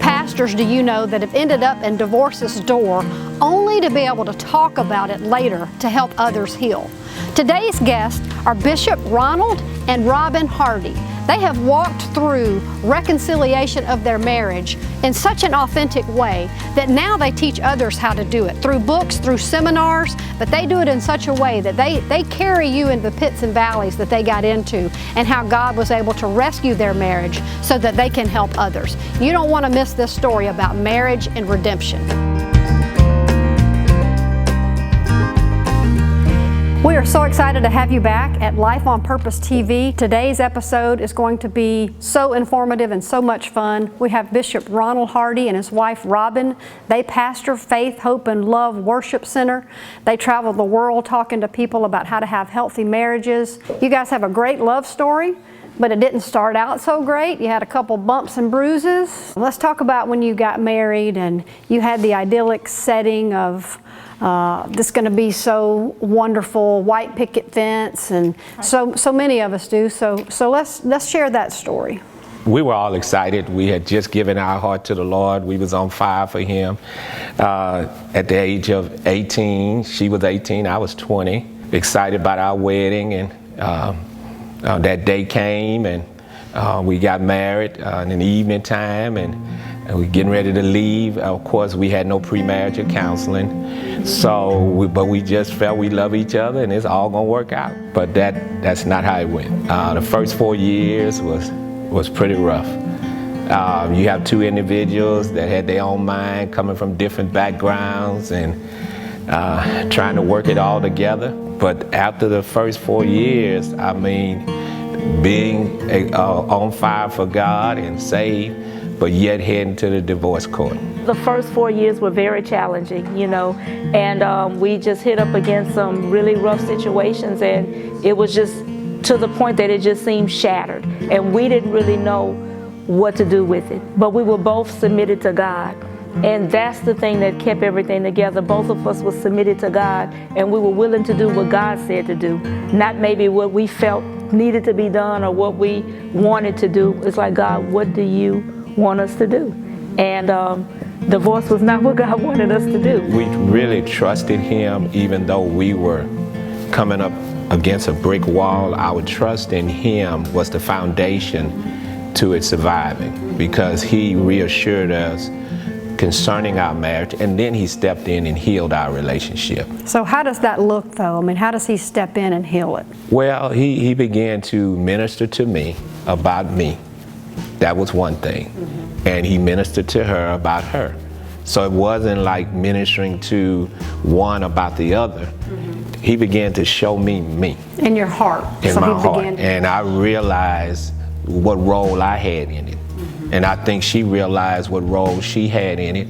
pastors do you know that have ended up in divorce's door only to be able to talk about it later to help others heal? Today's guests are Bishop Ronald and Robbin Hardy. They have walked through reconciliation of their marriage in such an authentic way that now they teach others how to do it through books, through seminars, but they do it in such a way that they carry you in the pits and valleys that they got into and how God was able to rescue their marriage so that they can help others. You don't want to miss this story about marriage and redemption. We are so excited to have you back at Life on Purpose TV. Today's episode is going to be so informative and so much fun. We have Bishop Ronald Hardy and his wife Robbin. They pastor Faith, Hope, and Love Worship Center. They travel the world talking to people about how to have healthy marriages. You guys have a great love story, but it didn't start out so great. You had a couple bumps and bruises. Let's talk about when you got married and you had the idyllic setting of this is going to be so wonderful, white picket fence, and so many of us do. So let's share that story. We were all excited. We had just given our heart to the Lord. We was on fire for Him. At the age of 18, she was 18, I was 20. Excited about our wedding, and that day came, and we got married in the evening time, and we getting ready to leave. Of course, we had no premarital counseling, but we just felt we love each other and it's all gonna work out. But that's not how it went. The first 4 years was pretty rough. You have two individuals that had their own mind, coming from different backgrounds, and trying to work it all together. But after the first 4 years, I mean, being on fire for God and saved, but yet heading to the divorce court. The first 4 years were very challenging, you know, and we just hit up against some really rough situations, and it was just to the point that it just seemed shattered, and we didn't really know what to do with it. But we were both submitted to God, and that's the thing that kept everything together. Both of us were submitted to God, and we were willing to do what God said to do, not maybe what we felt needed to be done or what we wanted to do. It's like, God, what do you want us to do? And divorce was not what God wanted us to do. We really trusted Him, even though we were coming up against a brick wall. Our trust in Him was the foundation to it surviving, because He reassured us concerning our marriage, and then He stepped in and healed our relationship. So how does that look, though? I mean, how does He step in and heal it? Well, he began to minister to me about me. That was one thing. Mm-hmm. And He ministered to her about her. So it wasn't like ministering to one about the other. Mm-hmm. He began to show me me. In your heart. In my heart. And I realized what role I had in it. Mm-hmm. And I think she realized what role she had in it.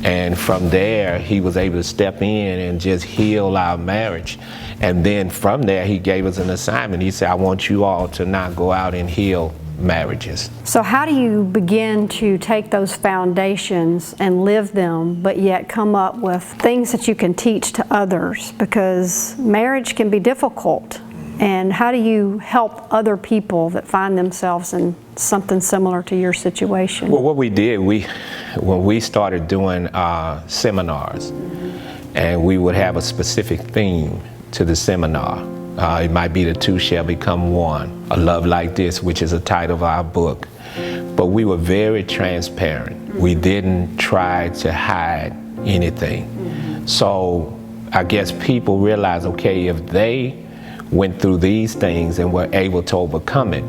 And from there, He was able to step in and just heal our marriage. And then from there, He gave us an assignment. He said, I want you all to now go out and heal marriages. So how do you begin to take those foundations and live them, but yet come up with things that you can teach to others? Because marriage can be difficult. And how do you help other people that find themselves in something similar to your situation? Well, what we did, when we started doing seminars, and we would have a specific theme to the seminar. It might be the two shall become one, a love like this, which is the title of our book. But we were very transparent. We didn't try to hide anything. So I guess people realized, okay, if they went through these things and were able to overcome it,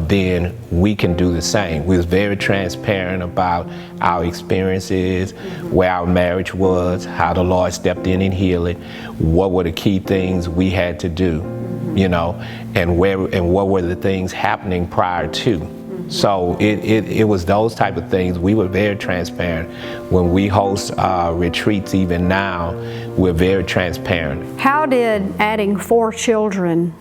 then we can do the same. We was very transparent about our experiences, where our marriage was, how the Lord stepped in and healed it, what were the key things we had to do, you know, and what were the things happening prior to. So it was those type of things. We were very transparent. When we host retreats, even now, we're very transparent. How did adding 4 children,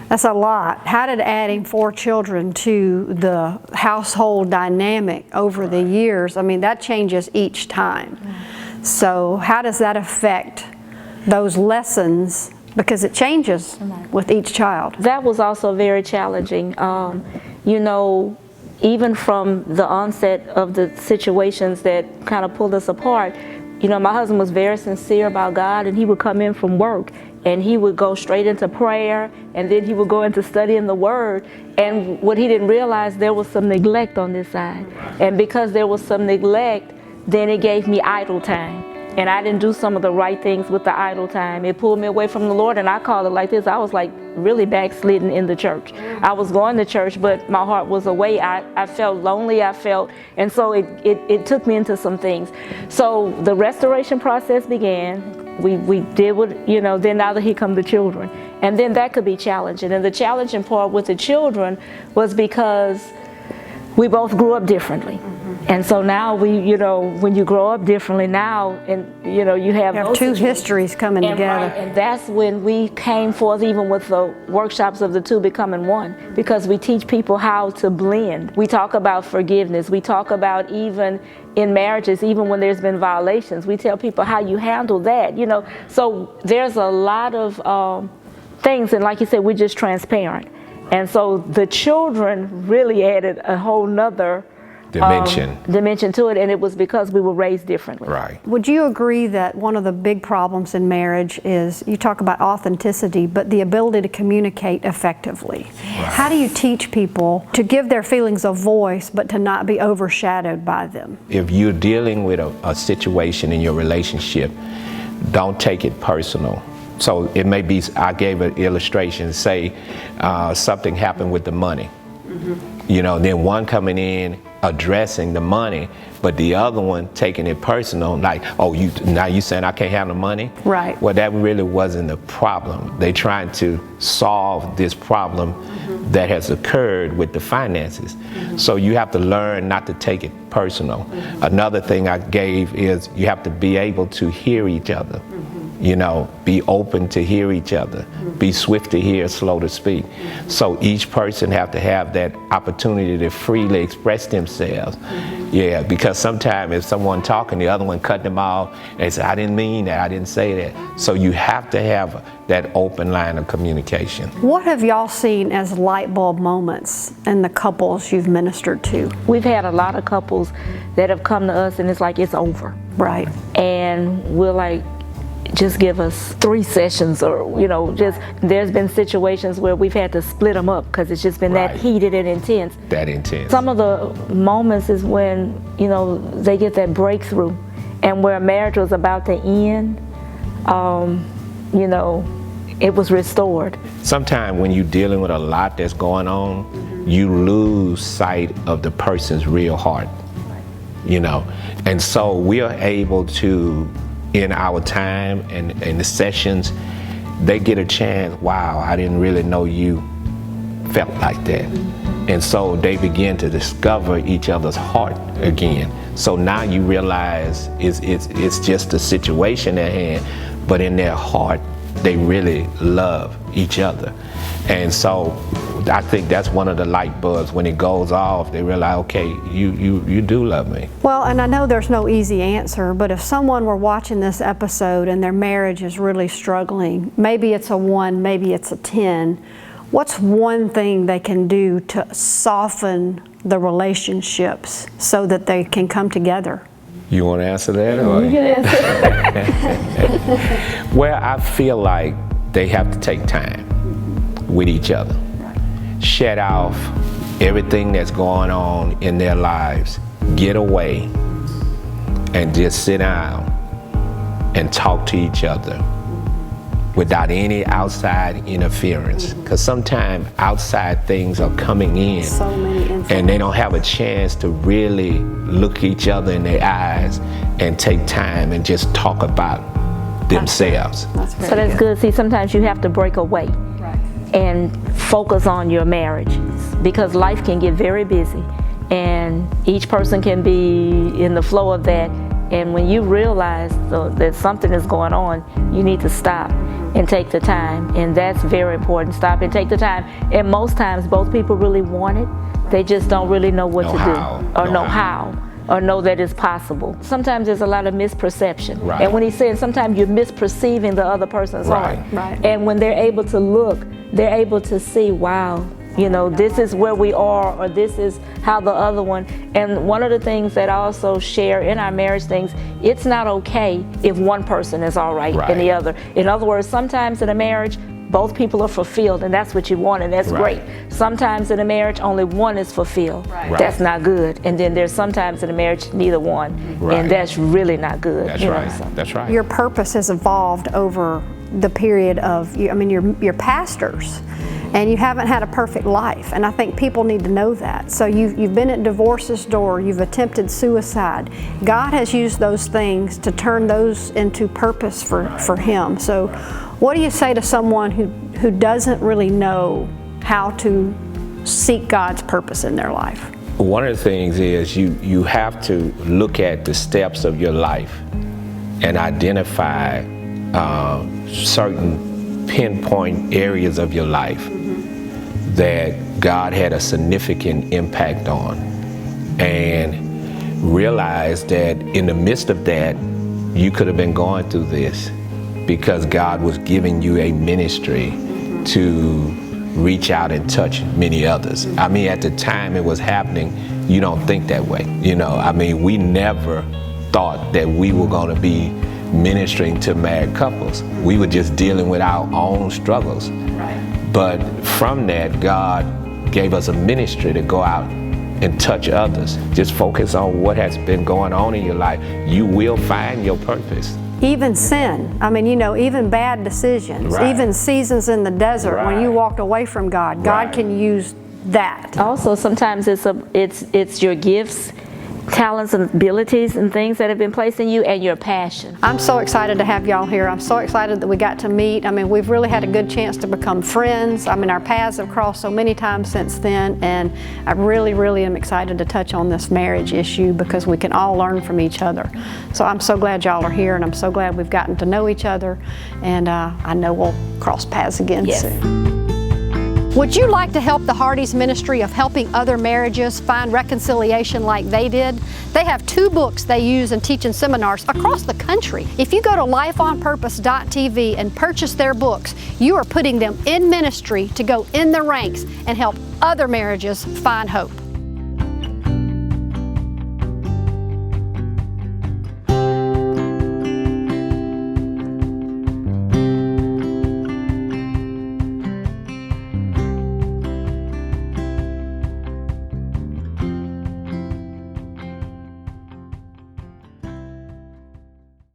that's a lot, how did adding 4 children to the household dynamic over the years, I mean, that changes each time. So how does that affect those lessons? Because it changes with each child. That was also very challenging. You know, even from the onset of the situations that kind of pulled us apart, you know, my husband was very sincere about God, and he would come in from work and he would go straight into prayer, and then he would go into studying the Word. And what he didn't realize, there was some neglect on this side. And because there was some neglect, then it gave me idle time. And I didn't do some of the right things with the idle time. It pulled me away from the Lord, and I call it like this. I was like really backslidden in the church. I was going to church, but my heart was away. I felt lonely, and so it took me into some things. So the restoration process began. We did what, you know, then now here come the children. And then that could be challenging. And the challenging part with the children was because we both grew up differently. And so now you know, when you grow up differently now, and you know, you have two histories coming together. Right, and that's when we came forth, even with the workshops of the two becoming one, because we teach people how to blend. We talk about forgiveness. We talk about, even in marriages, even when there's been violations, we tell people how you handle that, you know. So there's a lot of things, and like you said, we're just transparent. And so the children really added a whole nother dimension to it, and it was because we were raised differently. Right. Would you agree that one of the big problems in marriage is, you talk about authenticity, but the ability to communicate effectively? Right. How do you teach people to give their feelings a voice, but to not be overshadowed by them? If you're dealing with a situation in your relationship, don't take it personal. So it may be, I gave an illustration, say something happened with the money. You know, then one coming in addressing the money, but the other one taking it personal, like, oh, now you saying I can't have the money? Right. Well, that really wasn't the problem. They trying to solve this problem that has occurred with the finances. So you have to learn not to take it personal. Another thing I gave is you have to be able to hear each other. You know, be open to hear each other, be swift to hear, slow to speak. So each person have to have that opportunity to freely express themselves. Yeah, because sometimes if someone talking, the other one cut them off, and they say, I didn't mean that, I didn't say that. So you have to have that open line of communication. What have y'all seen as light bulb moments in the couples you've ministered to? We've had a lot of couples that have come to us and it's like, it's over. Right. And we're like, just give us 3 sessions, or, you know, just, there's been situations where we've had to split them up because it's just been that heated and intense. That intense. Some of the moments is when, you know, they get that breakthrough, and where a marriage was about to end, you know, it was restored. Sometimes when you're dealing with a lot that's going on, you lose sight of the person's real heart, you know. And so we are able to, in our time and in the sessions, they get a chance, wow, I didn't really know you felt like that. And so they begin to discover each other's heart again. So now you realize it's just a situation at hand, but in their heart, they really love each other. And so I think that's one of the light bulbs. When it goes off, they realize, okay, you do love me. Well, and I know there's no easy answer, but if someone were watching this episode and their marriage is really struggling, maybe it's a 1, maybe it's a 10, what's one thing they can do to soften the relationships so that they can come together? You want to answer that? Or? You can answer. Well, I feel like they have to take time with each other. Shut off everything that's going on in their lives. Get away and just sit down and talk to each other without any outside interference. Because sometimes outside things are coming in, and they don't have a chance to really look each other in their eyes and take time and just talk about themselves. So that's good. See, sometimes you have to break away and focus on your marriage, because life can get very busy and each person can be in the flow of that. And when you realize that something is going on, you need to stop and take the time. And that's very important. Stop and take the time. And most times both people really want it. They just don't really know what to do or know how. Or know that it's possible. Sometimes there's a lot of misperception. Right. And when he's saying sometimes you're misperceiving the other person's heart. Right. And when they're able to look, they're able to see, wow, You know, this is where we are, or this is how the other one. And one of the things that I also share in our marriage things, it's not okay if one person is all right and the other. In other words, sometimes in a marriage, both people are fulfilled, and that's what you want, and that's great. Sometimes in a marriage, only one is fulfilled. That's not good. And then there's sometimes in a marriage, neither one, and that's really not good. That's right. So. That's right. Your purpose has evolved over the period of, I mean, you're pastors, and you haven't had a perfect life, and I think people need to know that. So you've been at divorce's door, you've attempted suicide. God has used those things to turn those into purpose for Him. So what do you say to someone who doesn't really know how to seek God's purpose in their life? One of the things is you have to look at the steps of your life and identify certain pinpoint areas of your life that God had a significant impact on, and realize that in the midst of that, you could have been going through this because God was giving you a ministry to reach out and touch many others. I mean, at the time it was happening, you don't think that way. You know, I mean, we never thought that we were going to be ministering to married couples. We were just dealing with our own struggles. But from that, God gave us a ministry to go out and touch others. Just focus on what has been going on in your life. You will find your purpose. Even sin, I mean, you know, even bad decisions, even seasons in the desert when you walked away from God, God can use that. Also, sometimes it's your gifts, talents and abilities and things that have been placed in you, and your passion. I'm so excited to have y'all here. I'm so excited that we got to meet. I mean, we've really had a good chance to become friends. I mean, our paths have crossed so many times since then, and I really am excited to touch on this marriage issue because we can all learn from each other. So I'm so glad y'all are here, and I'm so glad we've gotten to know each other, and I know we'll cross paths again soon. Would you like to help the Hardys' ministry of helping other marriages find reconciliation like they did? They have 2 books they use and teach in seminars across the country. If you go to lifeonpurpose.tv and purchase their books, you are putting them in ministry to go in the ranks and help other marriages find hope.